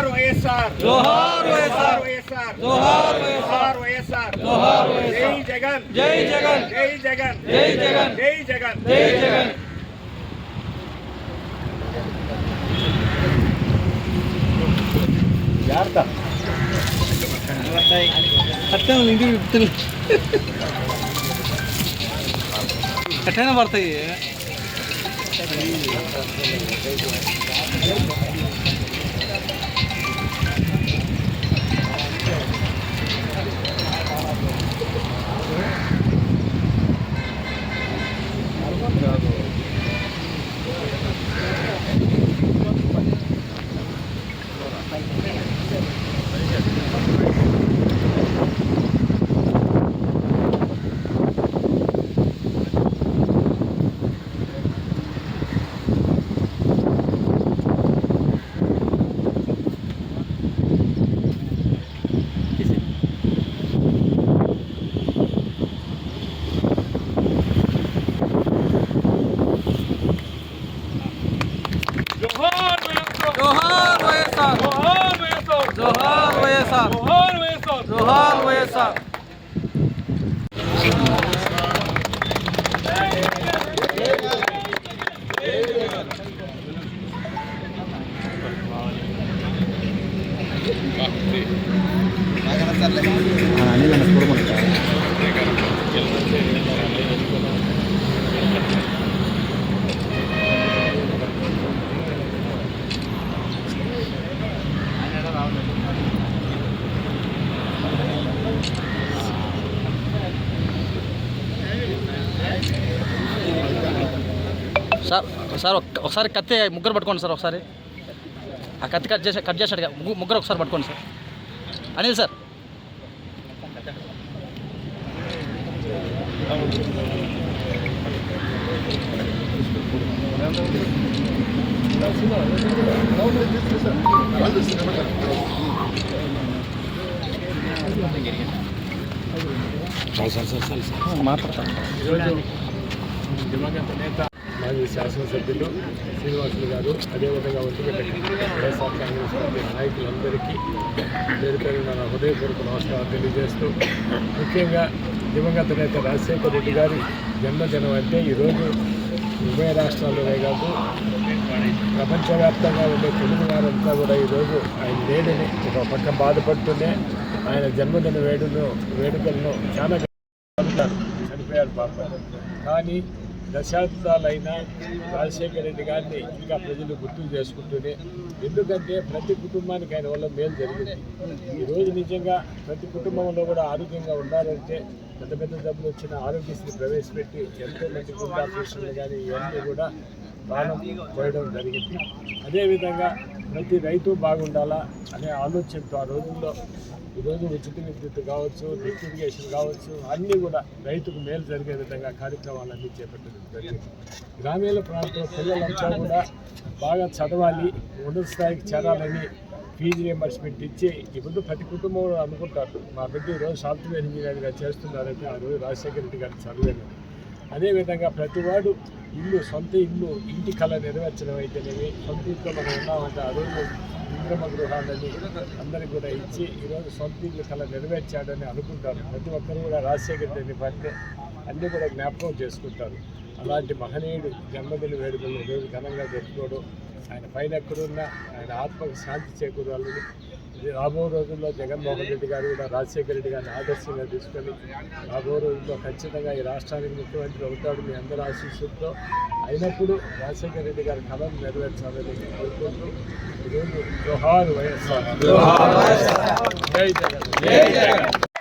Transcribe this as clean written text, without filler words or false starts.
జోహార్ వైఎస్ఆర్ జోహార్ వైఎస్ఆర్ వైఎస్ఆర్ జోహార్ వైఎస్ఆర్ వైఎస్ఆర్ జోహార్ వైఎస్ఆర్ జై జగన్ జై జగన్ జై జగన్ జై జగన్ జై జగన్ జై జగన్ జాగ్రత్త అట్టన ఇంటి విప్తులు అట్టన పడతాయి జోహార్ వైఎస్ఆర్ జోహార్ వైఎస్ఆర్ జోహార్ వైఎస్ఆర్ జోహార్ వైఎస్ఆర్ జోహార్ వైఎస్ఆర్ సార్ సార్ ఒకసారి కత్తి ముగ్గురు పట్టుకోండి సార్. ఒకసారి ఆ కత్తి కట్ చేసాడు ముగ్గురు ఒకసారి పట్టుకోండి సార్. అనిల్ సార్ మాట్లాడతాను. దివంగత నేత మాజీ శాసనసభ్యులు శ్రీనివాసులు గారు, అదేవిధంగా ఒంటిగడ్డ వైఎస్ఆర్ కాంగ్రెస్ పార్టీ నాయకులందరికీ పేరు పేరున నా హృదయపూర్వక నమస్కారాలు తెలియజేస్తూ, ముఖ్యంగా దివంగత నేత రాజశేఖర రెడ్డి గారి జన్మదినం అంటే ఈరోజు ఉభయ రాష్ట్రాల్లోనే కాదు ప్రపంచవ్యాప్తంగా ఉండే తెలుగు వారంతా కూడా ఈరోజు ఆయన లేడని ఒక పక్క బాధపడుతూనే ఆయన జన్మదిన వేడుకలను చాలా చనిపోయారు పాప. కానీ దశాబ్దాలైనా రాజశేఖర రెడ్డి గారిని ఇంకా ప్రజలు గుర్తు చేసుకుంటూనే, ఎందుకంటే ప్రతి కుటుంబానికి ఆయన వల్ల మేలు జరిగింది. ఈరోజు నిజంగా ప్రతి కుటుంబంలో కూడా ఆరోగ్యంగా ఉండాలంటే పెద్ద పెద్ద జబ్బులు వచ్చిన ఆరోగ్యశ్రీ ప్రవేశపెట్టి ఎంతోమంది గుండె ఆపరేషన్లు కానీ ఇవన్నీ కూడా ప్రాణం పోయడం జరిగింది. అదేవిధంగా ప్రతి రైతు బాగుండాలా అనే ఆలోచనతో ఆ రోజుల్లో ఈరోజు ఉచిత విద్యుత్ కావచ్చు, డ్రిప్ ఇరిగేషన్ కావచ్చు, అన్నీ కూడా రైతుకు మేలు జరిగే విధంగా కార్యక్రమాలన్నీ చేపట్టడం జరిగింది. గ్రామీణ ప్రాంతంలో పిల్లలంతా కూడా బాగా చదవాలి, ఉన్నత స్థాయికి చేరాలని ఫీజు రియంబర్స్మెంట్ ఇచ్చి ఇప్పుడు ప్రతి కుటుంబంలో అనుకుంటారు మా బిడ్డ ఈరోజు సాఫ్ట్వేర్ ఇంజనీర్గా చేస్తున్నారంటే ఆ రోజు రాజశేఖర రెడ్డి గారి చదివేది. అదేవిధంగా ప్రతివాడు సొంత ఇల్లు ఇంటి కళ నెరవేర్చడం అయితేనేవి, సొంత ఇంట్లో మనం ఉన్నామంటే ఆ రోజు ఇంద్రమ గృహాలని అందరికీ కూడా ఇచ్చి ఈరోజు సొంత ఇల్లు కళ నెరవేర్చాడని అనుకుంటారు. ప్రతి ఒక్కరు కూడా రాజశేఖర రెడ్డి పట్టే అన్నీ కూడా జ్ఞాపకం చేసుకుంటారు. అలాంటి మహనీయుడు జన్మదిన వేడుకలు ఈరోజు ఘనంగా జరుపుకోవడం, ఆయన పైన ఎక్కడున్నా ఆయన ఆత్మకు శాంతి చేకూరాలని, రాబో రోజుల్లో జగన్మోహన్ రెడ్డి గారు కూడా రాజశేఖర రెడ్డి గారిని ఆదర్శంగా తీసుకొని రాబో రోజుల్లో ఖచ్చితంగా ఈ రాష్ట్రానికి ముఖ్యమంత్రి అవుతాడు మీ అందరి ఆశీస్సులతో. అయినప్పుడు రాజశేఖర రెడ్డి గారి కళను నెరవేర్చాలని కోరుకుంటూ ఈరోజు జోహార్ వైఎస్ఆర్, జై జగన్, జై జగన్.